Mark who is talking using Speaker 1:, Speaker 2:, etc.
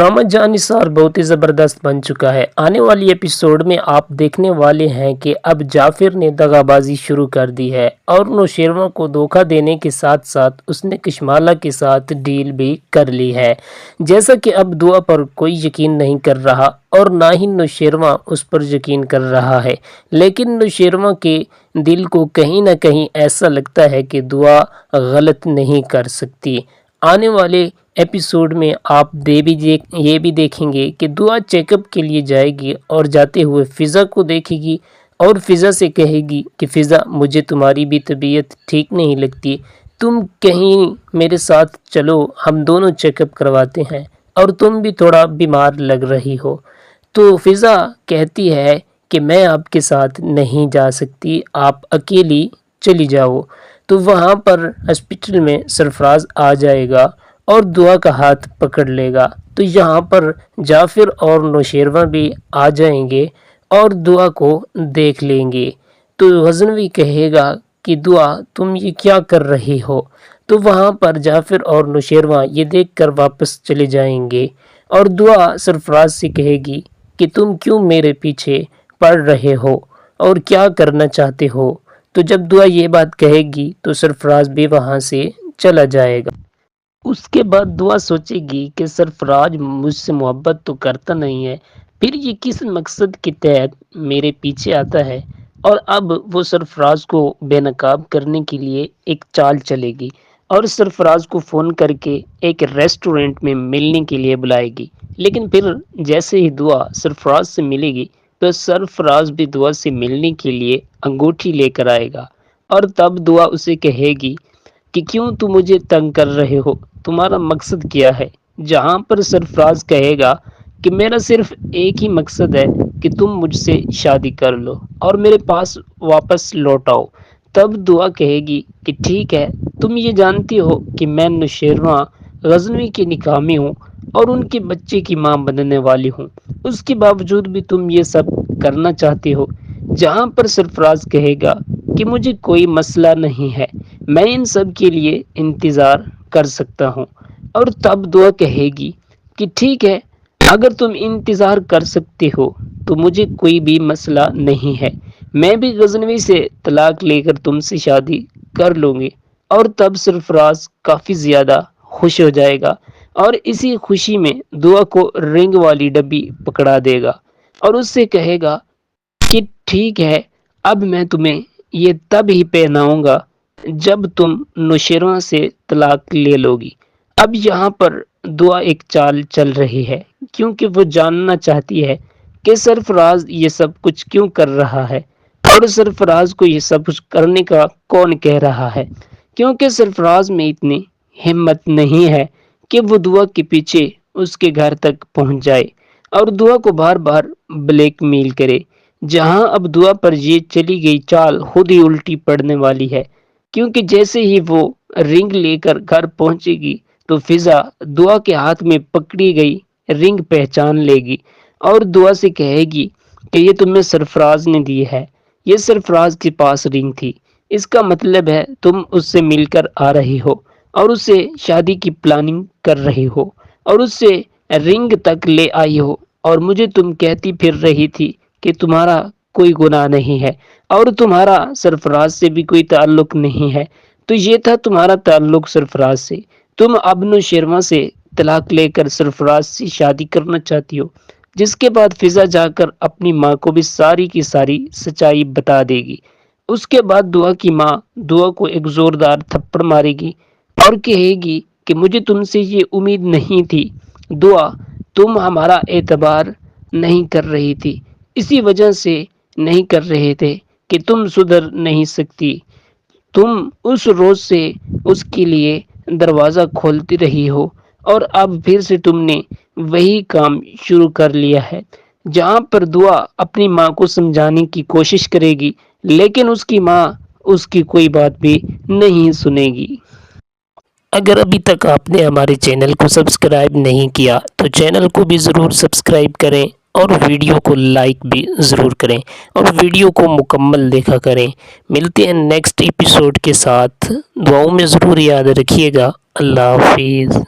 Speaker 1: Drama Jannisar बहुत ही ज़बरदस्त बन चुका है। आने वाली एपिसोड में आप देखने वाले हैं कि अब जाफिर ने दगाबाजी शुरू कर दी है और नौशेरवा को धोखा देने के साथ साथ उसने कशमाला के साथ डील भी कर ली है। जैसा कि अब दुआ पर कोई यकीन नहीं कर रहा और ना ही नौशेरवा उस पर यकीन कर रहा है, लेकिन नौशेरवा के दिल को कहीं ना कहीं ऐसा लगता है कि दुआ गलत नहीं कर सकती। आने वाले एपिसोड में आप ये भी देखेंगे कि दुआ चेकअप के लिए जाएगी और जाते हुए फ़िज़ा को देखेगी और फ़िज़ा से कहेगी कि फ़िज़ा, मुझे तुम्हारी भी तबीयत ठीक नहीं लगती, तुम कहीं मेरे साथ चलो, हम दोनों चेकअप करवाते हैं, और तुम भी थोड़ा बीमार लग रही हो। तो फ़िज़ा कहती है कि मैं आपके साथ नहीं जा सकती, आप अकेली चली जाओ। तो वहाँ पर हॉस्पिटल में सरफराज आ जाएगा और दुआ का हाथ पकड़ लेगा। तो यहाँ पर जाफिर और नौशेरवा भी आ जाएंगे और दुआ को देख लेंगे। तो गजनवी कहेगा कि दुआ, तुम ये क्या कर रही हो। तो वहाँ पर जाफिर और नौशेरवा ये देखकर वापस चले जाएंगे और दुआ सरफराज से कहेगी कि तुम क्यों मेरे पीछे पड़ रहे हो और क्या करना चाहते हो। तो जब दुआ ये बात कहेगी तो सरफराज भी वहाँ से चला जाएगा। उसके बाद दुआ सोचेगी कि सरफराज मुझसे मोहब्बत तो करता नहीं है, फिर ये किस मकसद के तहत मेरे पीछे आता है। और अब वो सरफराज को बेनकाब करने के लिए एक चाल चलेगी और सरफराज को फ़ोन करके एक रेस्टोरेंट में मिलने के लिए बुलाएगी। लेकिन फिर जैसे ही दुआ सरफराज से मिलेगी तो सरफराज भी दुआ से मिलने के लिए अंगूठी लेकर आएगा और तब दुआ उसे कहेगी कि क्यों तुम मुझे तंग कर रहे हो, तुम्हारा मकसद क्या है। जहाँ पर सरफराज कहेगा कि मेरा सिर्फ एक ही मकसद है कि तुम मुझसे शादी कर लो और मेरे पास वापस लौट आओ। तब दुआ कहेगी कि ठीक है, तुम ये जानती हो कि मैं नौशेरवा गजनवी की निकाह में हूँ और उनके बच्चे की मां बनने वाली हूँ, उसके बावजूद भी तुम ये सब करना चाहती हो। जहाँ पर सरफराज कहेगा कि मुझे कोई मसला नहीं है, मैं इन सब के लिए इंतज़ार कर सकता हूँ। और तब दुआ कहेगी कि ठीक है, अगर तुम इंतज़ार कर सकते हो तो मुझे कोई भी मसला नहीं है, मैं भी गजनवी से तलाक लेकर तुमसे शादी कर लूँगी। और तब सरफराज काफ़ी ज़्यादा खुश हो जाएगा और इसी खुशी में दुआ को रिंग वाली डब्बी पकड़ा देगा और उससे कहेगा कि ठीक है, अब मैं तुम्हें ये तब ही पहनाऊंगा जब तुम नौशेरवा से तलाक ले लोगी। अब यहाँ पर दुआ एक चाल चल रही है क्योंकि वो जानना चाहती है कि सरफराज ये सब कुछ क्यों कर रहा है और सरफराज को ये सब कुछ करने का कौन कह रहा है, क्योंकि सरफराज में इतनी हिम्मत नहीं है कि वो दुआ के पीछे उसके घर तक पहुंच जाए और दुआ को बार बार ब्लैकमेल करे। जहां अब दुआ पर ये चली गई चाल खुद ही उल्टी पड़ने वाली है, क्योंकि जैसे ही वो रिंग लेकर घर पहुंचेगी तो फिजा दुआ के हाथ में पकड़ी गई रिंग पहचान लेगी और दुआ से कहेगी कि ये तुम्हें सरफराज ने दी है, ये सरफराज के पास रिंग थी, इसका मतलब है तुम उससे मिलकर आ रही हो और उससे शादी की प्लानिंग कर रही हो और उससे रिंग तक ले आई हो और मुझे तुम कहती फिर रही थी कि तुम्हारा कोई गुनाह नहीं है और तुम्हारा सरफराज से भी कोई ताल्लुक नहीं है। तो ये था तुम्हारा ताल्लुक सरफराज से, तुम अब नौशेरवा से तलाक लेकर सरफराज से शादी करना चाहती हो। जिसके बाद फिजा जाकर अपनी माँ को भी सारी की सारी सच्चाई बता देगी। उसके बाद दुआ की माँ दुआ को एक जोरदार थप्पड़ मारेगी और कहेगी कि मुझे तुमसे ये उम्मीद नहीं थी दुआ, तुम हमारा एतबार नहीं कर रही थी, इसी वजह से नहीं कर रहे थे कि तुम सुधर नहीं सकती, तुम उस रोज से उसके लिए दरवाज़ा खोलती रही हो और अब फिर से तुमने वही काम शुरू कर लिया है। जहाँ पर दुआ अपनी माँ को समझाने की कोशिश करेगी लेकिन उसकी माँ उसकी कोई बात भी नहीं सुनेगी। अगर अभी तक आपने हमारे चैनल को सब्सक्राइब नहीं किया तो चैनल को भी ज़रूर सब्सक्राइब करें और वीडियो को लाइक भी ज़रूर करें और वीडियो को मुकम्मल देखा करें। मिलते हैं नेक्स्ट एपिसोड के साथ, दुआओं में ज़रूर याद रखिएगा। अल्लाह हाफिज़।